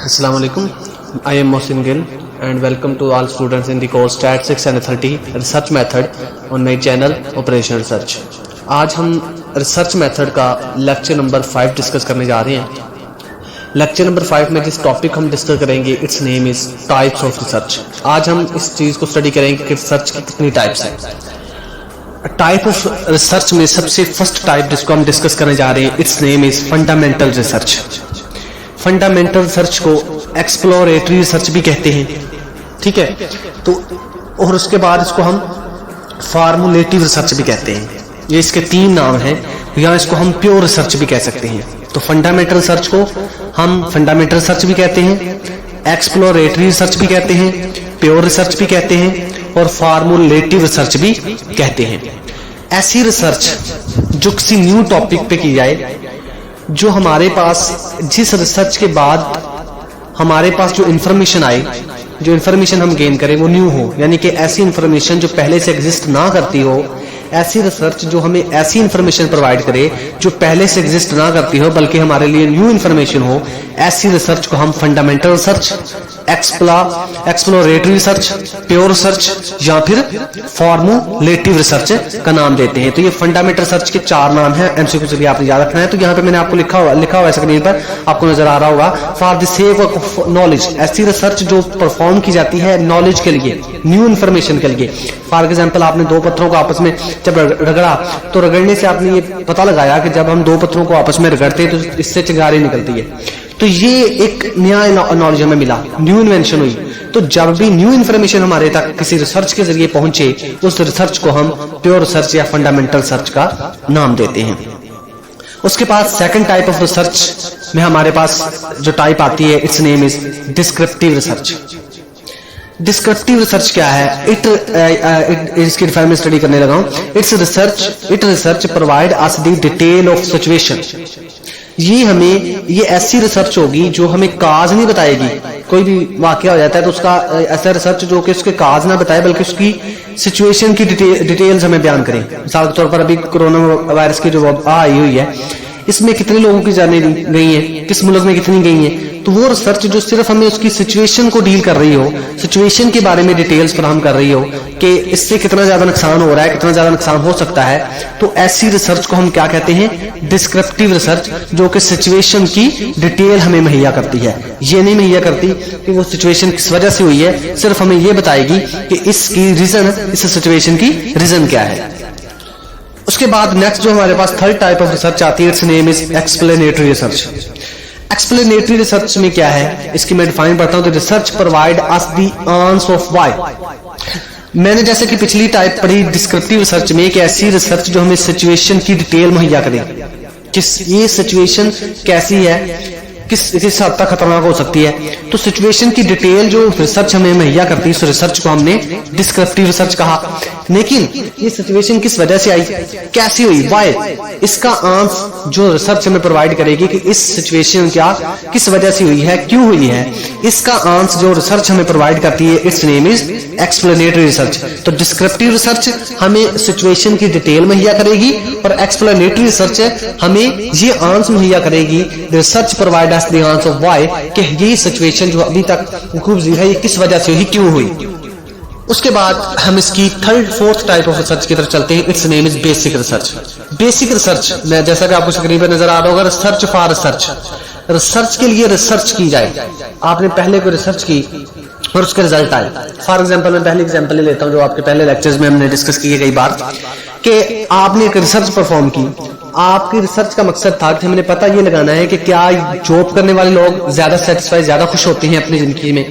Assalamu alaikum. I am Mohsin Gill and welcome to all students in the course Stat 6 and 30 Research Method on my channel Operation Research. आज हम research method का lecture number 5 discuss करने जा रहे हैं। Lecture number 5 में जिस topic हम डिस्कस करेंगे it's name is types of research. आज हम इस चीज़ को स्टडी करेंगे कि रिसर्च की कितनी टाइप्स हैं। टाइप ऑफ रिसर्च में सबसे फर्स्ट टाइप जिसको हम डिस्कस करने जा रहे हैं it's name is fundamental research. Fundamental research को एक्सप्लोरेटरी रिसर्च भी कहते हैं, ठीक है। तो और उसके बाद इसको हम फार्मूलेटिव रिसर्च भी कहते हैं। ये इसके तीन नाम हैं, या इसको हम प्योर रिसर्च भी कह सकते हैं। तो फंडामेंटल रिसर्च को हम फंडामेंटल रिसर्च भी कहते हैं, एक्सप्लोरेटरी रिसर्च भी कहते हैं, प्योर रिसर्च भी कहते हैं और फार्मूलेटिव रिसर्च भी कहते हैं। ऐसी रिसर्च जो किसी न्यू टॉपिक पे की जाए, जो हमारे पास जिस रिसर्च के बाद हमारे पास जो इन्फॉर्मेशन आए, जो इन्फॉर्मेशन हम गेन करें वो न्यू हो, यानी कि ऐसी इन्फॉर्मेशन जो पहले से एग्जिस्ट ना करती हो। ऐसी रिसर्च जो हमें ऐसी इन्फॉर्मेशन प्रोवाइड करे जो पहले से एग्जिस्ट ना करती हो बल्कि हमारे लिए न्यू इन्फॉर्मेशन हो, ऐसी रिसर्च को हम fundamental research, exploratory research, pure research या फिर फॉर्मूलेटिव रिसर्च का नाम देते हैं। तो ये फंडामेंटल रिसर्च के चार नाम हैं। एमसीक्यू के लिए आपने याद रखना है। तो यहाँ पे मैंने आपको लिखा हुआ है स्क्रीन पर, आपको नजर आ रहा होगा। For the sake of knowledge, ऐसी रिसर्च जो परफॉर्म की जाती है नॉलेज के लिए, न्यू इन्फॉर्मेशन के लिए। फॉर एग्जाम्पल, आपने दो पत्थरों को आपस में जब रगड़ा, तो रगड़ने से आपने ये पता लगाया कि जब हम दो पत्थरों को आपस में रगड़ते हैं तो इससे चिंगारी निकलती है। तो ये एक नया नॉलेज हमें मिला, न्यू इन्वेंशन हुई। तो जब भी न्यू इन्फॉर्मेशन हमारे तक किसी रिसर्च के जरिए पहुंचे, उस रिसर्च को हम प्योर रिसर्च या फंडामेंटल रिसर्च का नाम देते हैं। उसके बाद सेकंड टाइप ऑफ रिसर्च में हमारे पास जो टाइप आती है it's name is descriptive research. Descriptive research क्या है? इसकी डिफाइनमेंट स्टडी करने लगा हूं। It research provide us the detail of situation. ये ऐसी रिसर्च होगी जो हमें काज नहीं बताएगी। कोई भी वाकया हो जाता है तो उसका ऐसा रिसर्च जो कि उसके काज ना बताए बल्कि उसकी सिचुएशन की डिटेल्स हमें बयान करें। मिसाल के तौर पर अभी कोरोना वायरस की जो आई हुई है, इसमें कितने लोगों की जाने गई है, किस मुल्क में कितनी गई है। तो वो रिसर्च जो सिर्फ हमें उसकी सिचुएशन को डील कर रही हो, सिचुएशन के बारे में डिटेल्स फराहम कर रही हो कि इससे कितना ज्यादा नुकसान हो रहा है, कितना ज्यादा नुकसान हो सकता है, तो ऐसी रिसर्च को हम क्या कहते हैं? डिस्क्रिप्टिव रिसर्च, जो कि सिचुएशन की डिटेल हमें मुहैया करती है। ये नहीं मुहैया करती कि वो सिचुएशन किस वजह से हुई है, सिर्फ हमें ये बताएगी कि इसकी रीजन, इस सिचुएशन की रीजन क्या है। उसके बाद नेक्स्ट जो हमारे पास थर्ड टाइप ऑफ रिसर्च आती है it's name is explanatory research. Explanatory research में क्या है, इसकी मैं डिफाइन करता हूं। तो research provide us the answer of why. मैंने जैसे कि पिछली टाइप पढ़ी डिस्क्रिप्टिव रिसर्च में, कि ऐसी रिसर्च जो हमें सिचुएशन की डिटेल मुहैया करे, किस ये सिचुएशन कैसी है, किस हद तक खतरनाक हो सकती है। तो सिचुएशन की डिटेल जो रिसर्च हमें मुहैया करती है, उस रिसर्च को हमने डिस्क्रिप्टिव रिसर्च कहा। लेकिन ये सिचुएशन किस वजह से आई, कैसी हुई, व्हाई, इसका आंसर जो रिसर्च हमें प्रोवाइड करेगी कि इस सिचुएशन क्या किस वजह से हुई है, क्यों हुई है, इसका आंसर जो रिसर्च हमें प्रोवाइड करती है it's name is explanatory research. तो डिस्क्रिप्टिव रिसर्च हमें सिचुएशन की डिटेल मुहैया करेगी और एक्सप्लेनेटरी रिसर्च हमें ये आंसर मुहैया करेगी, research provide us the answer of why, कि ये सिचुएशन जो अभी तक खूब है ये किस वजह से हुई, क्यों हुई। उसके बाद हम इसकी फोर्थ टाइप ऑफ रिसर्च की तरफ चलते हैं। It's name is basic research. Basic research में जैसा कि आपको स्क्रीन पर नजर आ रहा होगा, रिसर्च फॉर रिसर्च, रिसर्च के लिए रिसर्च की जाए। आपने पहले कोई रिसर्च की और उसके रिजल्ट आए। फॉर एग्जांपल, मैं पहले एग्जांपल ले लेता हूं जो आपके पहले लेक्चर्स में हमने डिस्कस की है कई बार, कि आपने एक रिसर्च परफॉर्म की। आपकी रिसर्च का मकसद था कि हमने पता ये लगाना है कि क्या जॉब करने वाले लोग ज्यादा सेटिस्फाई, ज्यादा खुश होते हैं अपनी जिंदगी में,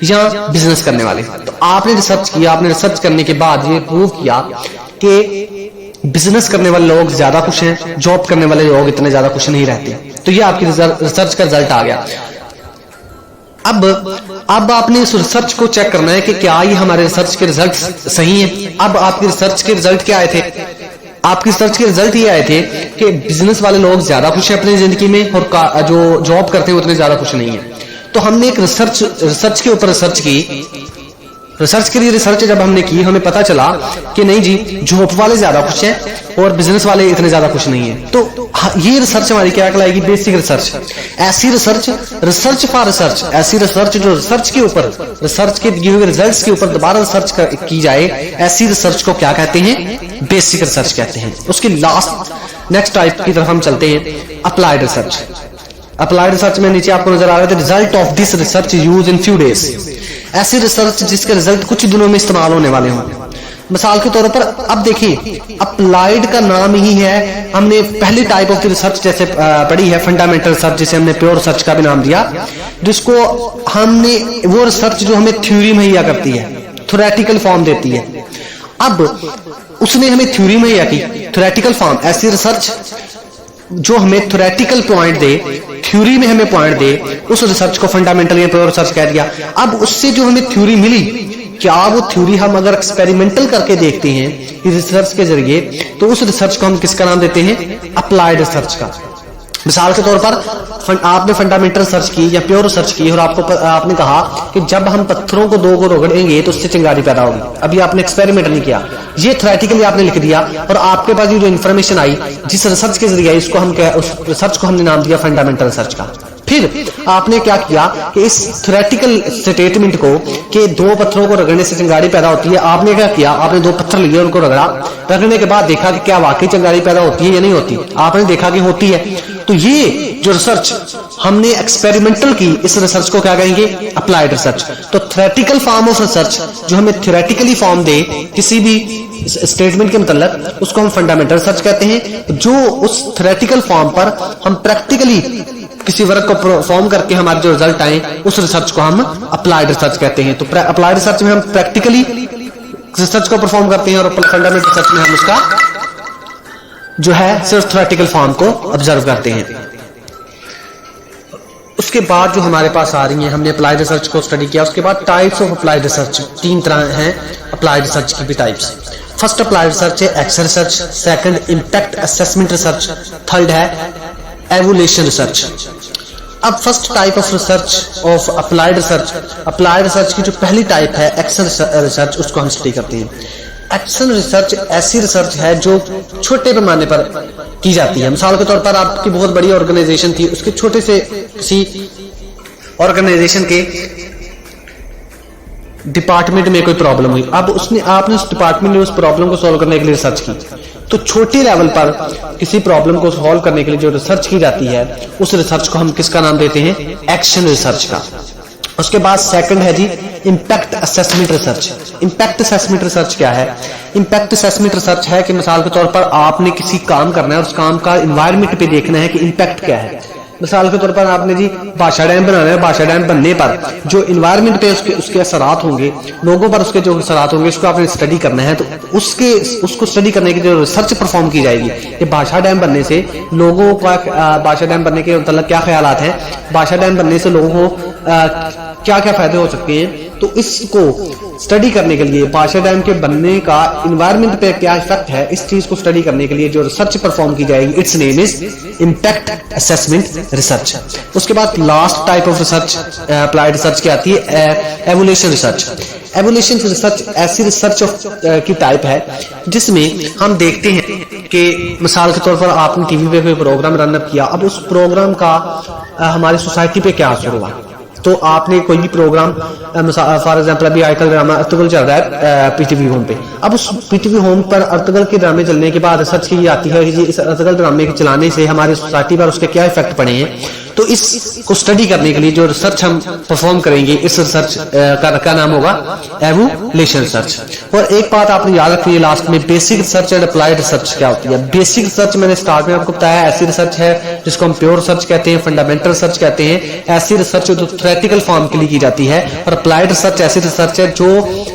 या बिजनेस करने वाले। तो आपने रिसर्च किया, आपने रिसर्च करने के बाद ये प्रूव किया कि बिजनेस करने वाले लोग ज्यादा खुश हैं, जॉब करने वाले लोग इतने ज्यादा खुश नहीं रहते। तो ये आपकी रिसर्च का रिजल्ट आ गया। अब आपने इस रिसर्च को चेक करना है कि क्या ये हमारे रिसर्च के रिजल्ट सही हैं। अब आपकी रिसर्च के रिजल्ट क्या आए थे? आपकी रिसर्च के रिजल्ट ये आए थे कि बिजनेस वाले लोग ज्यादा खुश हैं अपनी जिंदगी में और जो जॉब करते हैं उतने ज्यादा खुश नहीं है। तो हमने एक रिसर्च के ऊपर रिसर्च की रिसर्च के लिए रिसर्च जब हमने की, हमें पता चला कि नहीं जी, जॉब वाले ज्यादा खुश हैं और बिजनेस वाले इतने ज्यादा खुश नहीं है। तो ये रिसर्च हमारी क्या कहलाएगी? Basic research. ऐसी रिसर्च, रिसर्च फॉर रिसर्च, ऐसी रिसर्च जो रिसर्च के ऊपर, रिसर्च के दिए हुए रिजल्ट्स के ऊपर दोबारा रिसर्च की जाए, ऐसी रिसर्च को क्या कहते हैं? बेसिक रिसर्च कहते हैं। उसकी लास्ट नेक्स्ट टाइप की तरफ हम चलते हैं, अप्लाइड रिसर्च। अप्लाइड रिसर्च में नीचे आपको नजर आ रहा है, result of this research use in few days. ऐसी रिसर्च जिसके रिजल्ट कुछ दिनों में इस्तेमाल होने वाले हों। मिसाल के तौर पर अब देखिए, अप्लाइड का नाम ही है, हमने पहली टाइप ऑफ द रिसर्च जैसे पढ़ी है फंडामेंटल रिसर्च, जिसे हमने प्योर रिसर्च का भी नाम दिया, जिसको हमने वो रिसर्च जो हमें थ्योरी मुहैया करती है, थ्योरेटिकल फॉर्म देती है। अब उसने हमें थ्योरी मुहैया की, थ्योरेटिकल फॉर्म। ऐसी रिसर्च जो हमें थ्योरेटिकल पॉइंट दे, थ्योरी में हमें पॉइंट दे, उस रिसर्च को फंडामेंटल या प्योर रिसर्च कह दिया। अब उससे जो हमें थ्योरी मिली, क्या वो थ्योरी हम अगर एक्सपेरिमेंटल करके देखते हैं रिसर्च के जरिए, तो उस रिसर्च को हम किसका नाम देते हैं? अप्लाइड रिसर्च का। मिसाल के तौर पर आपने फंडामेंटल रिसर्च की या प्योर रिसर्च की और आपने कहा कि जब हम पत्थरों को दो को रगड़ेंगे तो उससे चिंगारी पैदा होगी। अभी आपने एक्सपेरिमेंट नहीं किया, ये थ्योरेटिकली आपने लिख दिया, और आपके पास ये जो इन्फॉर्मेशन आई जिस रिसर्च के जरिए, इसको हम उस रिसर्च को हमने नाम दिया फंडामेंटल रिसर्च का। फिर आपने क्या किया कि इस थ्योरेटिकल स्टेटमेंट को कि दो पत्थरों को रगड़ने से चिंगारी पैदा होती है, आपने क्या किया? आपने दो पत्थर लिए, उनको रगड़ा, रगड़ने के बाद देखा कि क्या वाकई चिंगारी पैदा होती है या नहीं होती। आपने देखा कि होती है। तो ये जो रिसर्च हमने एक्सपेरिमेंटल की, इस रिसर्च को क्या कहेंगे? Applied research. तो थ्योरेटिकल फॉर्म ऑफ रिसर्च जो हमें थ्योरेटिकली फॉर्म दे किसी भी स्टेटमेंट के मतलब, उसको हम फंडामेंटल रिसर्च कहते हैं। जो उस थ्योरेटिकल फॉर्म पर हम प्रैक्टिकली किसी वर्क को परफॉर्म करके हमारे जो रिजल्ट आए, उस रिसर्च को हम अप्लाइड रिसर्च कहते हैं। तो अप्लाइड रिसर्च में हम प्रैक्टिकली रिसर्च को परफॉर्म करते हैं, और फंडामेंटल रिसर्च में हम उसका जो है सिर्फ थ्योरेटिकल फॉर्म को ऑब्जर्व करते हैं। उसके बाद जो हमारे पास आ रही है, हमने अप्लाइड रिसर्च को स्टडी किया। उसके बाद टाइप्स ऑफ अप्लाइड रिसर्च, 3 तरह हैं अप्लाइड रिसर्च की भी टाइप्स। फर्स्ट अप्लाइड रिसर्च है action research, second impact assessment research, third है एवोल्यूशन रिसर्च। अब first type of research of applied research, applied research की जो पहली टाइप है एक्शन रिसर्च, उसको हम स्टडी करते हैं। एक्शन रिसर्च ऐसी रिसर्च है जो छोटे पैमाने पर की जाती है। मिसाल के तौर पर आपकी बहुत बड़ी ऑर्गेनाइजेशन थी, उसके छोटे से किसी ऑर्गेनाइजेशन के डिपार्टमेंट में कोई प्रॉब्लम हुई, अब आपने उस डिपार्टमेंट में उस प्रॉब्लम को सॉल्व करने के लिए रिसर्च की। तो छोटे लेवल पर किसी प्रॉब्लम को सॉल्व करने के लिए जो रिसर्च की जाती है, उस रिसर्च को हम किसका नाम देते हैं? एक्शन रिसर्च का। उसके बाद सेकंड है जी impact assessment research. Impact assessment research क्या है? इंपैक्ट असेसमेंट रिसर्च है कि मिसाल के तौर पर आपने किसी काम करना है, उस काम का एनवायरनमेंट पे देखना है कि इंपैक्ट क्या है। मिसाल के तौर पर आपने जी भाषा डैम बनाना है, भाषा डैम बनने पर जो इन्वायरमेंट पे उसके असरात होंगे, लोगों पर उसके जो असरात होंगे, उसको आपने स्टडी करना है। तो उसको स्टडी करने की जो रिसर्च परफॉर्म की जाएगी कि भाषा डैम बनने से लोगों का, भाषा डैम बनने के मतलब क्या ख्यालात हैं, भाषा डैम बनने से लोगों को क्या क्या फायदे हो सकते हैं। तो इसको स्टडी करने के लिए, भाषा डैम के बनने का एनवायरनमेंट पे क्या इफेक्ट है, इस चीज को स्टडी करने के लिए जो रिसर्च परफॉर्म की जाएगी, it's name is impact assessment research. उसके बाद last type of research applied research की आती है एवोल्यूशन रिसर्च। एवोल्यूशन रिसर्च ऐसी रिसर्च की टाइप है जिसमें हम देखते हैं कि मिसाल के तौर पर आपने टीवी पे कोई प्रोग्राम रन अप किया, अब उस प्रोग्राम का हमारी सोसाइटी पे क्या असर हुआ। तो आपने कोई भी प्रोग्राम, फॉर एग्जांपल अभी आजकल ड्रामा अर्तुगल चल रहा है पीटीवी होम पे, अब उस पीटीवी होम पर अर्तुगल के ड्रामे चलने के बाद रिसर्च की आती है कि इस अर्तुगल ड्रामे के चलाने से हमारी सोसाइटी पर उसके क्या इफेक्ट पड़े हैं। तो इसको स्टडी करने के लिए जो रिसर्च हम परफॉर्म करेंगे, इस रिसर्च का नाम होगा एवोल्यूशन रिसर्च। और एक बात आपने याद रखनी है लास्ट में, basic research and applied research क्या होती है। बेसिक रिसर्च मैंने स्टार्ट में आपको बताया, ऐसी रिसर्च है जिसको हम प्योर रिसर्च कहते हैं, फंडामेंटल रिसर्च कहते हैं। ऐसी रिसर्च जो थ्योरेटिकल फॉर्म के लिए की जाती है, और अप्लाइड रिसर्च ऐसी रिसर्च है जो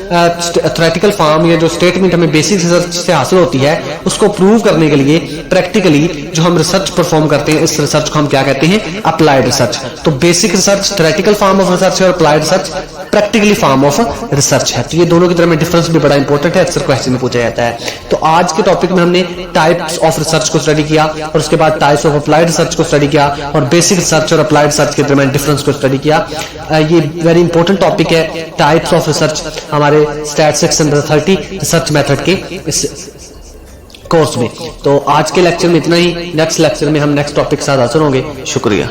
थ्योरेटिकल फॉर्म या जो स्टेटमेंट हमें बेसिक रिसर्च से हासिल होती है, उसको प्रूव करने के लिए प्रैक्टिकली जो हम रिसर्च परफॉर्म करते हैं इस रिसर्च को हम क्या कहते हैं, अप्लाइड रिसर्च। तो basic research theoretical form of research है और applied research practically form of research है। तो ये दोनों की तरह में डिफरेंस भी बड़ा इंपॉर्टेंट है, अक्सर क्वेश्चन में पूछा जाता है। तो आज के टॉपिक में हमने टाइप्स ऑफ रिसर्च को स्टडी किया और उसके बाद टाइप्स ऑफ अप्लाइड रिसर्च को स्टडी किया और बेसिक रिसर्च और अप्लाइड रिसर्च के दरमियान डिफरेंस को स्टडी किया। ये वेरी इंपॉर्टेंट टॉपिक है टाइप्स ऑफ रिसर्च हमारे स्टैट 630 रिसर्च मेथड के इस कोर्स में। तो आज के लेक्चर में इतना ही, नेक्स्ट लेक्चर में हम नेक्स्ट टॉपिक के साथ हाजिर होंगे। शुक्रिया।